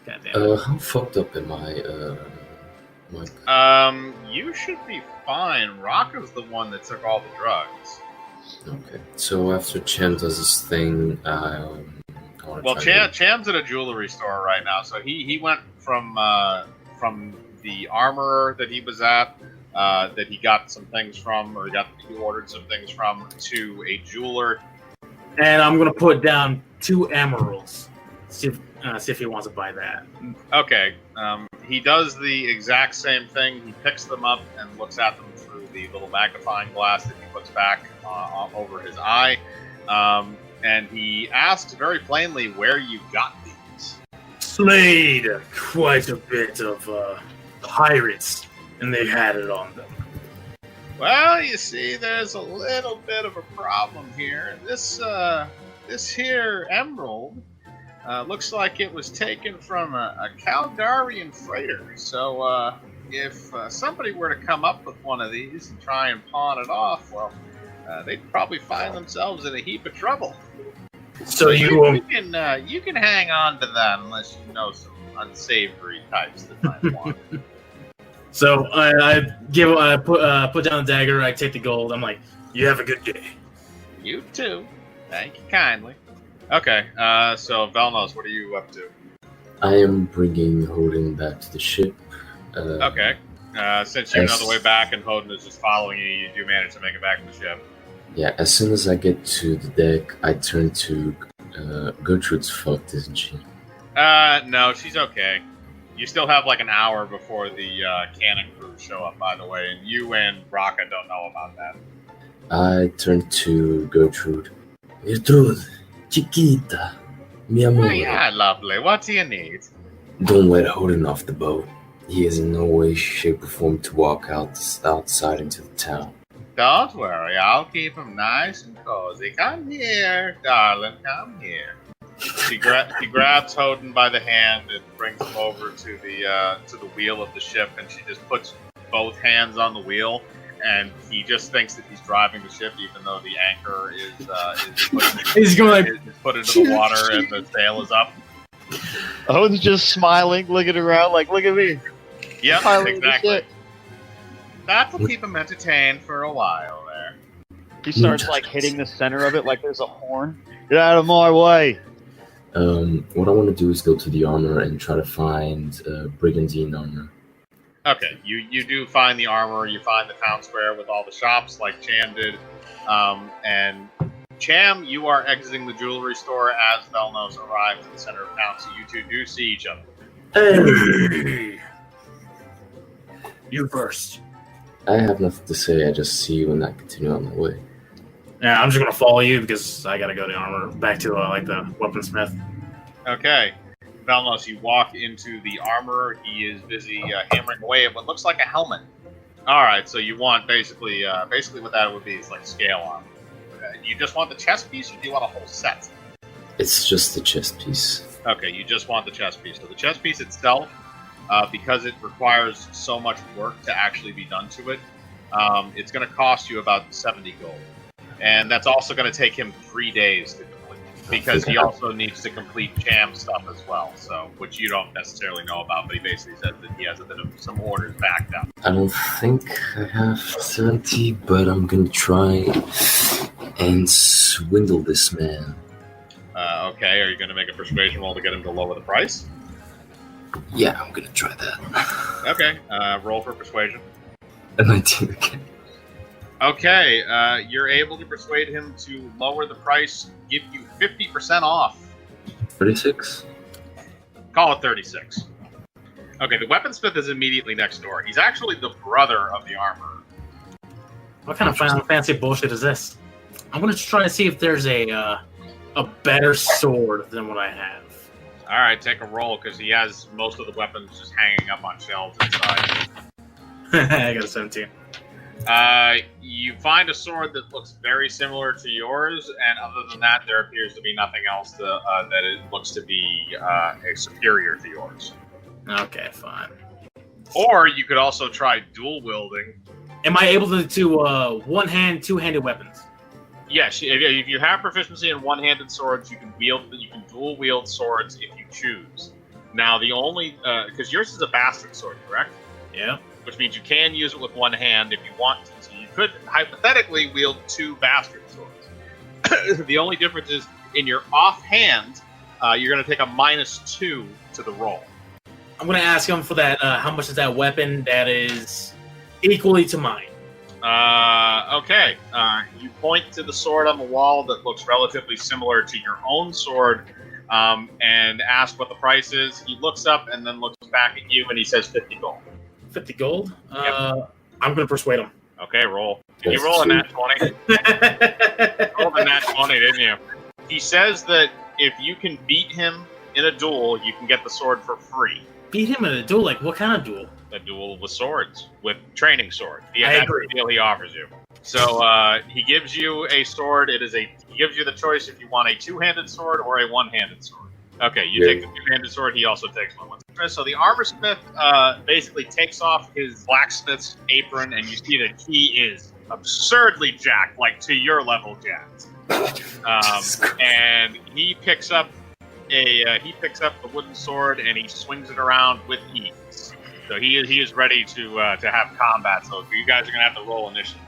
Goddamn. How fucked up am I, Mike? You should be fine. Rocco's the one that took all the drugs. Okay, so after Chem does his thing, I want to try Cham's at a jewelry store right now, so he went from the armorer that he was at, that he got some things from, or he ordered some things from, to a jeweler. And I'm gonna put down 2 emeralds. See if he wants to buy that. Okay. He does the exact same thing. He picks them up and looks at them through the little magnifying glass that he puts back over his eye. And he asks very plainly where you got these. Slayed quite a bit of pirates, and they had it on them. Well, you see, there's a little bit of a problem here. This here emerald looks like it was taken from a Calgarian freighter. So if somebody were to come up with one of these and try and pawn it off, well, they'd probably find themselves in a heap of trouble. So you can hang on to that unless you know some unsavory types that might want it. So I put down the dagger. I take the gold. I'm like, you have a good day. You too. Thank you kindly. Okay. So Velnos, what are you up to? I am bringing Hodin back to the ship. Okay. Since you know the way back and Hodin is just following you, you do manage to make it back to the ship. Yeah, as soon as I get to the deck, I turn to Gertrude's fucked, isn't she? No, she's okay. You still have like an hour before the cannon crew show up, by the way, and you and Raka don't know about that. I turn to Gertrude. Gertrude, chiquita, mi amor. Oh, yeah, lovely. What do you need? Don't let Hodin off the boat. He is in no way, shape, or form to walk outside into the town. Don't worry, I'll keep him nice and cozy. Come here, darling, come here. She grabs Hodin by the hand and brings him over to the wheel of the ship, and she just puts both hands on the wheel, and he just thinks that he's driving the ship, even though the anchor is put into the water and the sail is up. Hodin's just smiling, looking around like, look at me. Yep, exactly. That will keep him entertained for a while there. He starts like hitting the center of it like there's a horn. Get out of my way. What I want to do is go to the armor and try to find brigandine armor. Okay, you do find the armor. You find the town square with all the shops like Cham did. And Cham, you are exiting the jewelry store as Velnos arrives in the center of town, so you two do see each other. Hey! You first. I have nothing to say. I just see you and I continue on my way. Yeah, I'm just gonna follow you because I gotta go to the armor back to like the weaponsmith. Okay, Velnos, you walk into the armor. He is busy hammering away at what looks like a helmet. All right, so you want basically what that would be is like scale armor. You just want the chest piece, or do you want a whole set? It's just the chest piece. Okay, you just want the chest piece. So the chest piece itself, because it requires so much work to actually be done to it, it's going to cost you about 70 gold. And that's also going to take him 3 days to complete, because he also needs to complete Cham stuff as well, so which you don't necessarily know about, but he basically says that he has a bit of some orders backed up. I don't think I have 70, but I'm going to try and swindle this man. Okay, are you going to make a persuasion roll to get him to lower the price? Yeah, I'm going to try that. Okay, roll for persuasion. A 19 again. Okay, you're able to persuade him to lower the price, give you 50% off. 36? Call it 36. Okay, the weaponsmith is immediately next door. He's actually the brother of the armorer. What kind of fancy bullshit is this? I'm gonna try to see if there's a better sword than what I have. All right, take a roll, because he has most of the weapons just hanging up on shelves inside. I got a 17. You find a sword that looks very similar to yours, and other than that, there appears to be nothing else that it looks to be superior to yours. Okay, fine. Or you could also try dual wielding. Am I able to do two-handed weapons? Yes, if you have proficiency in one-handed swords, you can dual wield swords if you choose. Now, the only because yours is a bastard sword, correct? Yeah. Which means you can use it with one hand if you want to. So you could hypothetically wield 2 bastard swords. The only difference is in your offhand, you're going to take a -2 to the roll. I'm going to ask him for that. How much is that weapon that is equally to mine? Okay. You point to the sword on the wall that looks relatively similar to your own sword, and ask what the price is. He looks up and then looks back at you, and he says 50 gold. 50 gold? Yep. I'm going to persuade him. Okay, roll. Did you roll a nat 20? Rolled a nat 20, didn't you? He says that if you can beat him in a duel, you can get the sword for free. Beat him in a duel? Like, what kind of duel? A duel with swords, with training swords. I That's agree. the deal he offers you. So he gives you a sword. He gives you the choice if you want a 2-handed sword or a 1-handed sword. Okay, you take the 2-handed sword. He also takes one. So the armor smith basically takes off his blacksmith's apron, and you see that he is absurdly jacked, like to your level jacked. And he picks up the wooden sword and he swings it around with ease. So he is ready to have combat. So you guys are gonna have to roll initiative.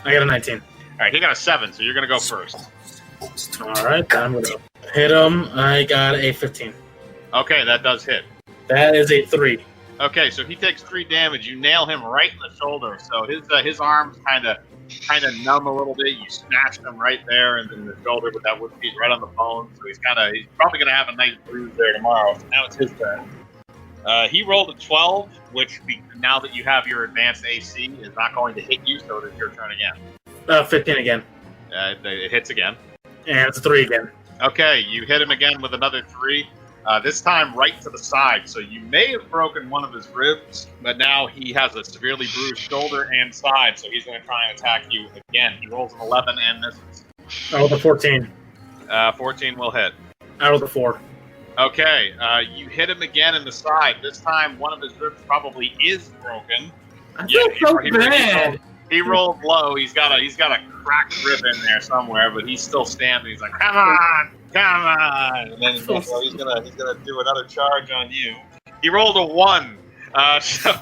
I got a 19. All right, he got a 7, so you're gonna go first. All right, I'm going to hit him. I got a 15. Okay, that does hit. That is a 3. Okay, so he takes 3 damage. You nail him right in the shoulder. So his arms kind of numb a little bit. You smashed him right there in the shoulder with that wood piece right on the bone. So he's probably gonna have a nice bruise there tomorrow. So now it's his turn. He rolled a 12, which now that you have your advanced AC is not going to hit you. So it is your turn again. 15 again. It hits again. And it's a 3 again. Okay, you hit him again with another 3. This time right to the side. So you may have broken one of his ribs, but now he has a severely bruised shoulder and side, so he's going to try and attack you again. He rolls an 11 and misses. I rolled a 14. 14 will hit. I rolled a 4. Okay, you hit him again in the side. This time one of his ribs probably is broken. I feel so bad. He rolled low. He's got a cracked rib in there somewhere, but he's still standing. He's like, come on, and then he's gonna do another charge on you. He rolled a 1. So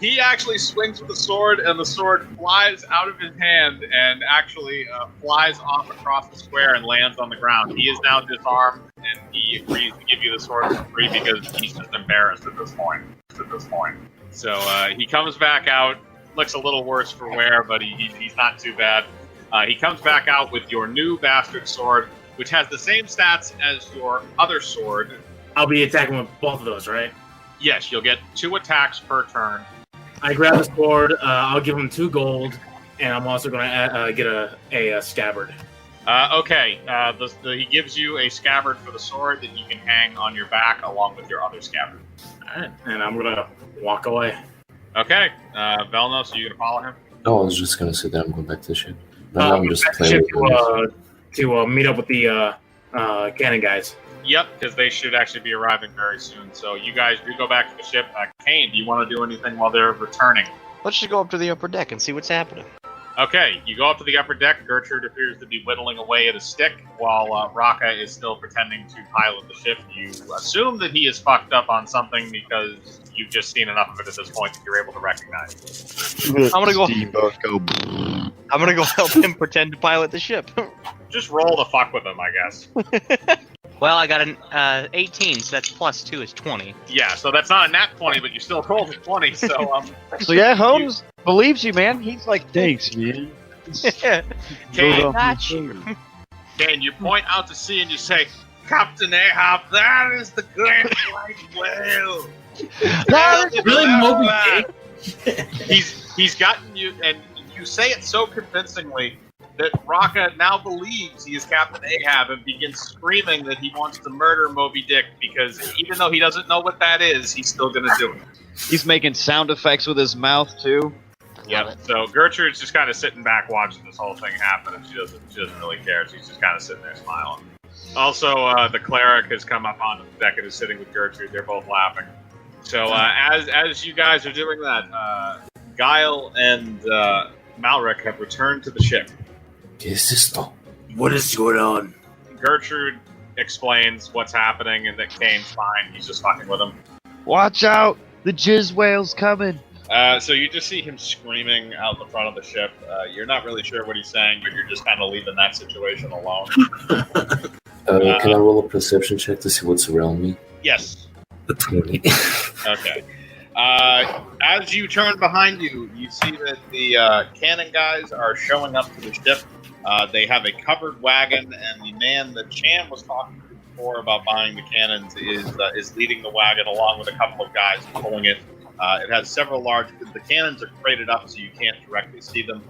he actually swings with the sword, and the sword flies out of his hand and actually flies off across the square and lands on the ground. He is now disarmed, and he agrees to give you the sword for free because he's just embarrassed at this point. So he comes back out. Looks a little worse for wear, but he's not too bad. He comes back out with your new bastard sword, which has the same stats as your other sword. I'll be attacking with both of those, right? Yes, you'll get 2 attacks per turn. I grab the sword. I'll give him 2 gold, and I'm also going to get a scabbard. Okay, he gives you a scabbard for the sword that you can hang on your back along with your other scabbard. All right, and I'm going to walk away. Okay, Velno, so you gonna follow him? No, I was just gonna sit there and go back to the ship. Right now I'm just back to playing ship to meet up with the cannon guys. Yep, because they should actually be arriving very soon. So you guys do go back to the ship. Kane, do you want to do anything while they're returning? Let's just go up to the upper deck and see what's happening. Okay, you go up to the upper deck. Gertrude appears to be whittling away at a stick, while Raka is still pretending to pilot the ship. You assume that he is fucked up on something because you've just seen enough of it at this point that you're able to recognize it. I'm gonna go help him pretend to pilot the ship. Just roll the fuck with him, I guess. Well, I got an 18, so that's plus 2 is 20. Yeah, so that's not a nat 20, but you still rolled a 20, so So yeah, Holmes believes you, man. He's like, thanks, man. Kane, Got you. Kane, you point out to sea and you say, Captain Ahab, that is the great white whale. Really, Moby Dick? He's gotten you, and you say it so convincingly that Raka now believes he is Captain Ahab and begins screaming that he wants to murder Moby Dick because even though he doesn't know what that is, he's still going to do it. He's making sound effects with his mouth too. Yep. So Gertrude's just kind of sitting back watching this whole thing happen, and she doesn't really care. She's just kind of sitting there smiling. Also, the cleric has come up on the deck and is sitting with Gertrude. They're both laughing. So as you guys are doing that, Gile and Malric have returned to the ship. ¿Qué es esto? What is going on? Gertrude explains what's happening and that Kane's fine. He's just fucking with him. Watch out! The jizz whale's coming! So you just see him screaming out the front of the ship. You're not really sure what he's saying, but you're just kind of leaving that situation alone. Can I roll a perception check to see what's around me? Yes. A 20. Okay. As you turn behind you, you see that the cannon guys are showing up to the ship. They have a covered wagon, and the man that Cham was talking to before about buying the cannons is leading the wagon along with a couple of guys pulling it. It has several the cannons are crated up so you can't directly see them,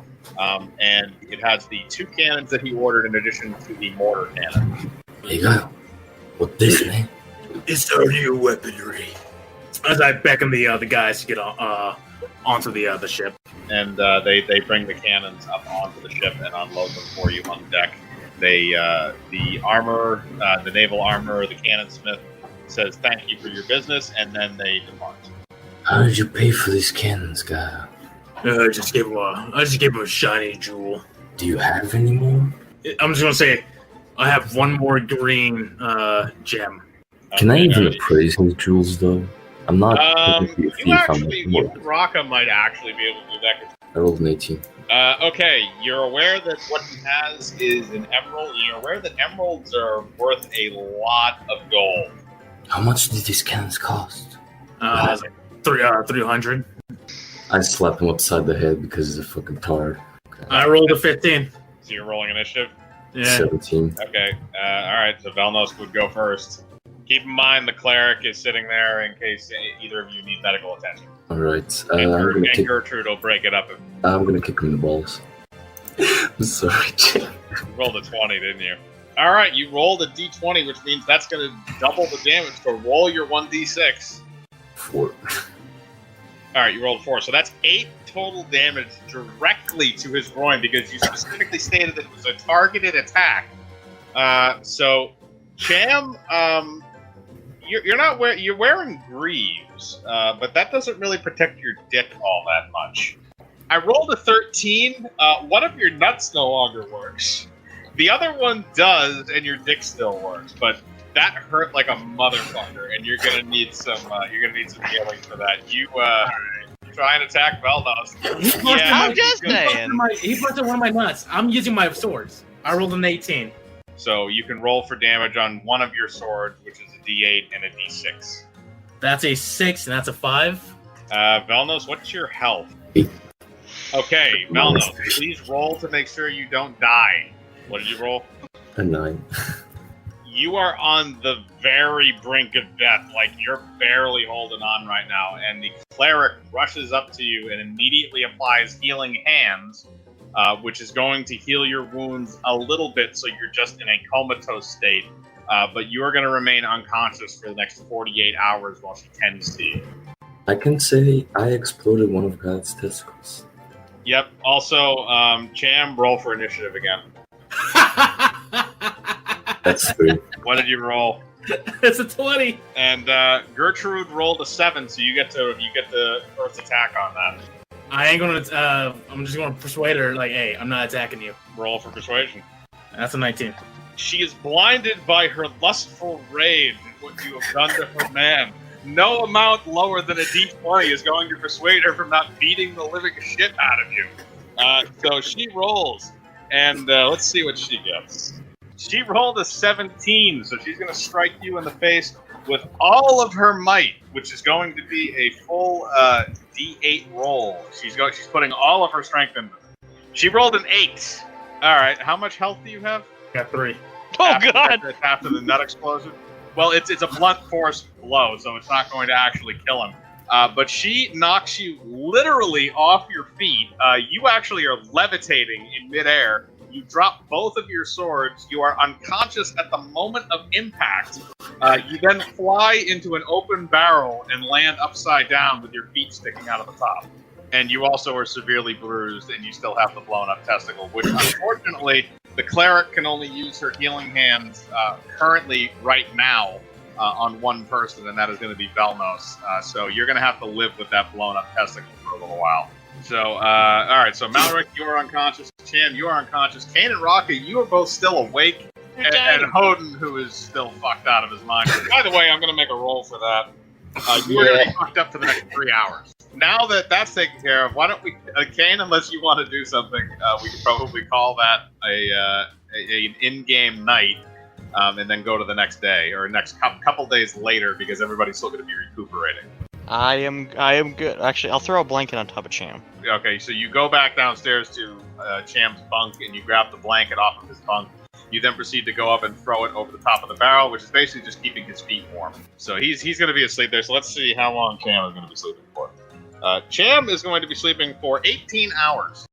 and it has the 2 cannons that he ordered in addition to the mortar cannon. Hey, Gile. What this, man? It's our new weaponry. As I beckon the guys to get onto the ship. And they bring the cannons up onto the ship and unload them for you on deck. The armor, the naval armor, the cannon smith says thank you for your business, and then they depart. How did you pay for these cannons, Gile? I just gave him a shiny jewel. Do you have any more? I'm just gonna say, I have one more green gem. Can I even appraise his jewels, though? I'm not you and Raka might actually be able to do that. I rolled an 18. Okay, you're aware that what he has is an emerald. You're aware that emeralds are worth a lot of gold. How much did these cannons cost? Like 300. I slapped him upside the head because he's a fucking tard. Okay. I rolled a 15. So you're rolling initiative? Yeah. 17. Okay, alright, so Velnos would go first. Keep in mind the cleric is sitting there in case either of you need medical attention. Alright. And Gertrude will break it up. I'm gonna kick him in the balls. I'm sorry, Jim. You rolled a 20, didn't you? Alright, you rolled a d20, which means that's going to double the damage. So roll your 1d6. 4. Alright, you rolled 4. So that's 8 total damage directly to his groin because you specifically stated that it was a targeted attack. So, Cham, you're wearing greaves, but that doesn't really protect your dick all that much. I rolled a 13. One of your nuts no longer works. The other one does, and your dick still works, but that hurt like a motherfucker, and you're gonna need some healing for that. You try and attack Veldos. I'm just saying. He busted one of my nuts. I'm using my swords. I rolled an 18. So you can roll for damage on one of your swords, which is a D8 and a D6. That's a 6, and that's a 5. Velnos, what's your health? 8. Okay, Velnos, please roll to make sure you don't die. What did you roll? A 9. You are on the very brink of death, like you're barely holding on right now, and the cleric rushes up to you and immediately applies healing hands, which is going to heal your wounds a little bit so you're just in a comatose state, but you are going to remain unconscious for the next 48 hours while she tends to you. I can say I exploded one of God's testicles. Yep, also, Cham, roll for initiative again. That's 3. What did you roll? It's a 20. And Gertrude rolled a 7, so you get the first attack on that. I ain't gonna. I'm just gonna persuade her. Like, hey, I'm not attacking you. Roll for persuasion. That's a 19. She is blinded by her lustful rage at what you have done to her man. No amount lower than a D20 is going to persuade her from not beating the living shit out of you. So she rolls, and let's see what she gets. She rolled a 17, so she's going to strike you in the face with all of her might, which is going to be a full D8 roll. She's putting all of her strength into it. She rolled an 8. All right, how much health do you have? Got 3. God! After the nut explosion? Well, it's a blunt force blow, so it's not going to actually kill him. But she knocks you literally off your feet. You actually are levitating in midair. You drop both of your swords. You are unconscious at the moment of impact. You then fly into an open barrel and land upside down with your feet sticking out of the top. And you also are severely bruised, and you still have the blown-up testicle, which, unfortunately, the cleric can only use her healing hands currently right now on one person, and that is going to be Velnos. So you're going to have to live with that blown-up testicle for a little while. So, all right, so Malric, you are unconscious. Cham, you are unconscious. Kane and Rocky, you are both still awake. and Hoden, who is still fucked out of his mind. By the way, I'm going to make a roll for that. You are going to be fucked up for the next 3 hours. Now that that's taken care of, why don't we, Kane, unless you want to do something, we could probably call that an in-game night, and then go to the next day, or next couple days later, because everybody's still going to be recuperating. I am good. Actually, I'll throw a blanket on top of Cham. Okay, so you go back downstairs to Cham's bunk, and you grab the blanket off of his bunk. You then proceed to go up and throw it over the top of the barrel, which is basically just keeping his feet warm. So he's going to be asleep there. So let's see how long Cham is going to be sleeping for. Cham is going to be sleeping for 18 hours.